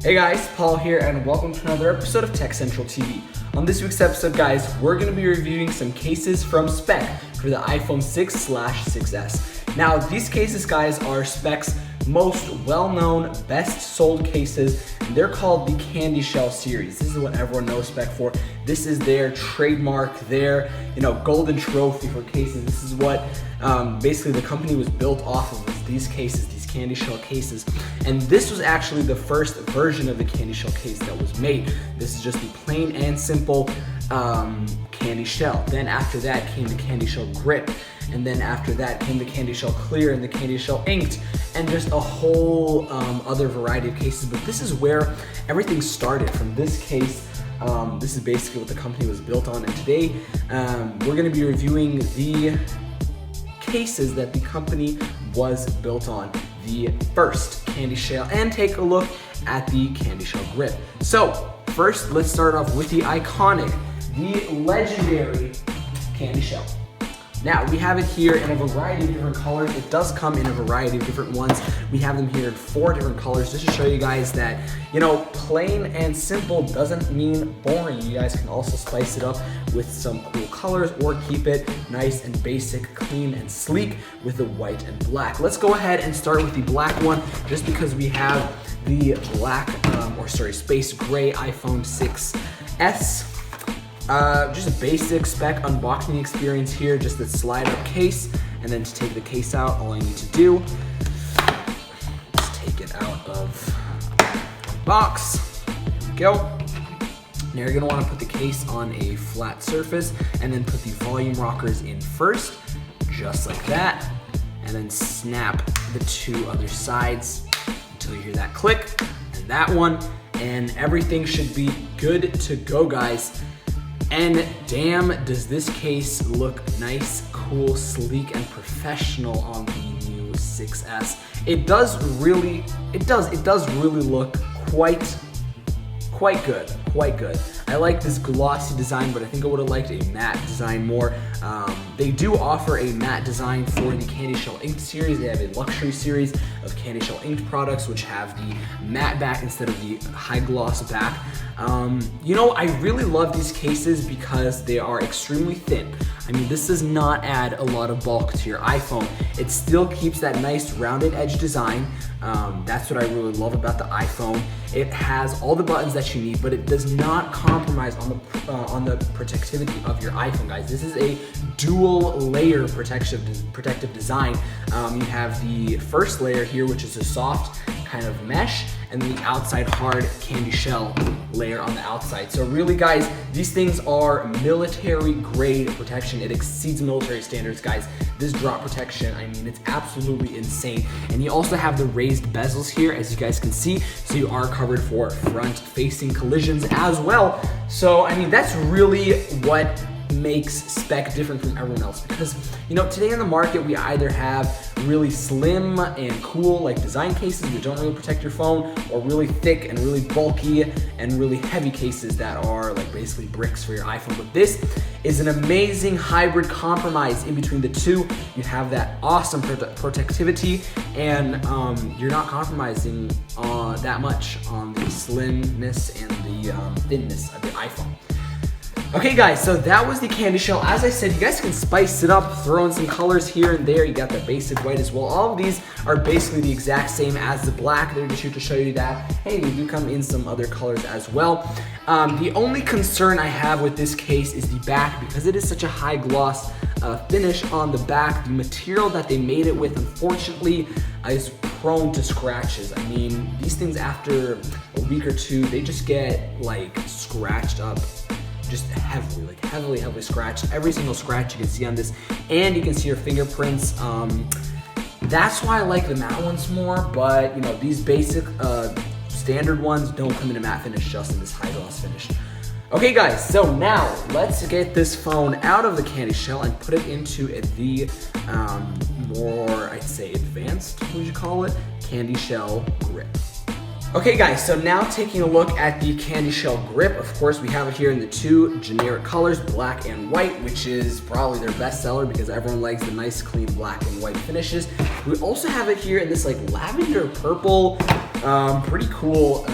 Hey guys, Paul here and welcome to another episode of Tech Central TV. On this week's episode, guys, we're going to be reviewing some cases from Speck for the iPhone 6/6s. Now, these cases, guys, are Speck's most well-known, best-sold cases. And they're called the Candyshell series. This is what everyone knows Speck for. This is their trademark, their golden trophy for cases. This is what basically the company was built off of, was these cases, these Candyshell cases. And this was actually the first version of the Candyshell case that was made. This is just the plain and simple Candyshell. Then after that came the Candyshell Grip. And then after that came the Candyshell Clear and the Candyshell Inked, and just a whole other variety of cases. But this is where everything started, from this case. This is basically what the company was built on. And today we're going to be reviewing the cases that the company was built on. The first Candyshell, and take a look at the Candyshell Grip. So first, let's start off with the iconic, the legendary Candyshell. Now, we have it here in a variety of different colors. It does come in a variety of different ones. We have them here in 4 different colors, just to show you guys that, plain and simple doesn't mean boring. You guys can also spice it up with some cool colors, or keep it nice and basic, clean and sleek with the white and black. Let's go ahead and start with the black one, just because we have the black, space gray iPhone 6s. Just a basic Speck unboxing experience here, just a slide up case, and then to take the case out, all I need to do is take it out of the box. There we go. Now you're gonna wanna put the case on a flat surface, and then put the volume rockers in first, just like that, and then snap the 2 other sides until you hear that click, and that one, and everything should be good to go, guys. And damn, does this case look nice, cool, sleek, and professional on the new 6S. It does really look quite good. I like this glossy design, but I think I would have liked a matte design more. They do offer a matte design for the Candyshell Inked series. They have a luxury series of Candyshell Inked products, which have the matte back instead of the high gloss back. I really love these cases because they are extremely thin. I mean, this does not add a lot of bulk to your iPhone. It still keeps that nice rounded edge design. That's what I really love about the iPhone. It has all the buttons that you need, but it does not compromise on the protectivity of your iPhone, guys. This is a dual layer protective design. You have the first layer here, which is a soft kind of mesh, and then the outside hard Candyshell layer on the outside. So really, guys, these things are military grade protection. It exceeds military standards, guys. This drop protection, I mean, it's absolutely insane. And you also have the raised bezels here, as you guys can see, so you are covered for front facing collisions as well. So I mean, that's really what makes Speck different from everyone else, because today in the market we either have really slim and cool like design cases which don't really protect your phone, or really thick and really bulky and really heavy cases that are like basically bricks for your iPhone. But this is an amazing hybrid compromise in between the two. You have that awesome protectivity, and you're not compromising that much on the slimness and the thinness of your iPhone. Okay, guys, so that was the Candyshell. As I said, you guys can spice it up, throw in some colors here and there. You got the basic white as well. All of these are basically the exact same as the black. They're just here to show you that, hey, they do come in some other colors as well. The only concern I have with this case is the back, because it is such a high gloss finish on the back. The material that they made it with, unfortunately, is prone to scratches. I mean, these things after a week or two, they just get like scratched up, just heavily scratched. Every single scratch you can see on this, and you can see your fingerprints. That's why I like the matte ones more, but these basic standard ones don't come in a matte finish, just in this high gloss finish. Okay, guys, so now let's get this phone out of the Candyshell and put it into the more, I'd say, advanced, what would you call it, Candyshell Grip. Okay, guys, so now taking a look at the Candyshell Grip. Of course, we have it here in the 2 generic colors, black and white, which is probably their best seller because everyone likes the nice, clean black and white finishes. We also have it here in this like lavender purple Pretty cool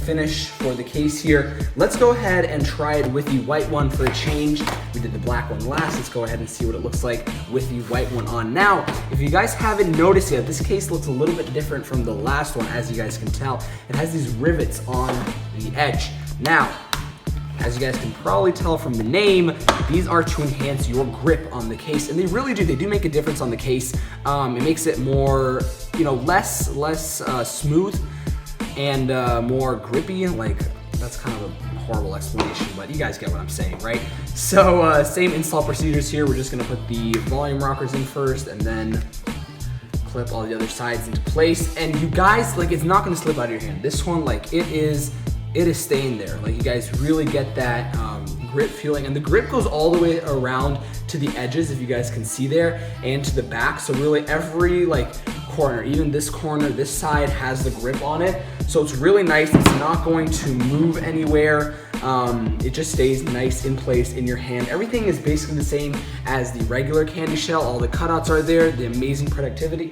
finish for the case here. Let's go ahead and try it with the white one for a change. We did the black one last. Let's go ahead and see what it looks like with the white one on. Now, if you guys haven't noticed yet, this case looks a little bit different from the last one, as you guys can tell. It has these rivets on the edge. Now, as you guys can probably tell from the name, these are to enhance your grip on the case, and they really do. They do make a difference on the case. It makes it more, less smooth and more grippy. Like, that's kind of a horrible explanation, but you guys get what I'm saying, right? So same install procedures here. We're just gonna put the volume rockers in first, and then clip all the other sides into place. And you guys, like, it's not gonna slip out of your hand. This one, like, it is staying there. Like, you guys really get that grip feeling, and the grip goes all the way around to the edges, if you guys can see there, and to the back. So really every corner, even this corner, this side has the grip on it. So it's really nice. It's not going to move anywhere. It just stays nice in place in your hand. Everything is basically the same as the regular Candyshell. All the cutouts are there. The amazing protectivity,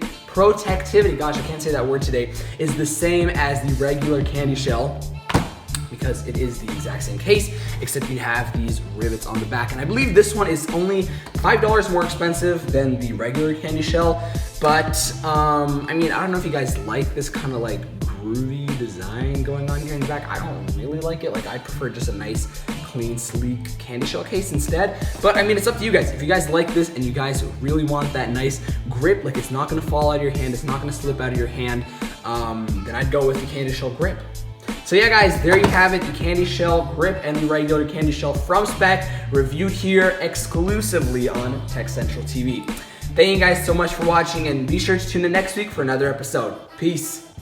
gosh, I can't say that word today, is the same as the regular Candyshell, because it is the exact same case, except you have these rivets on the back. And I believe this one is only $5 more expensive than the regular Candyshell. But I mean, I don't know if you guys like this kind of groovy design going on here in the back. I don't really like it. I prefer just a nice, clean, sleek Candyshell case instead. But I mean, it's up to you guys. If you guys like this and you guys really want that nice grip, it's not gonna fall out of your hand, it's not gonna slip out of your hand, then I'd go with the Candyshell Grip. So yeah, guys, there you have it, the Candyshell Grip and the regular Candyshell from Speck, reviewed here exclusively on Tech Central TV. Thank you guys so much for watching, and be sure to tune in next week for another episode. Peace.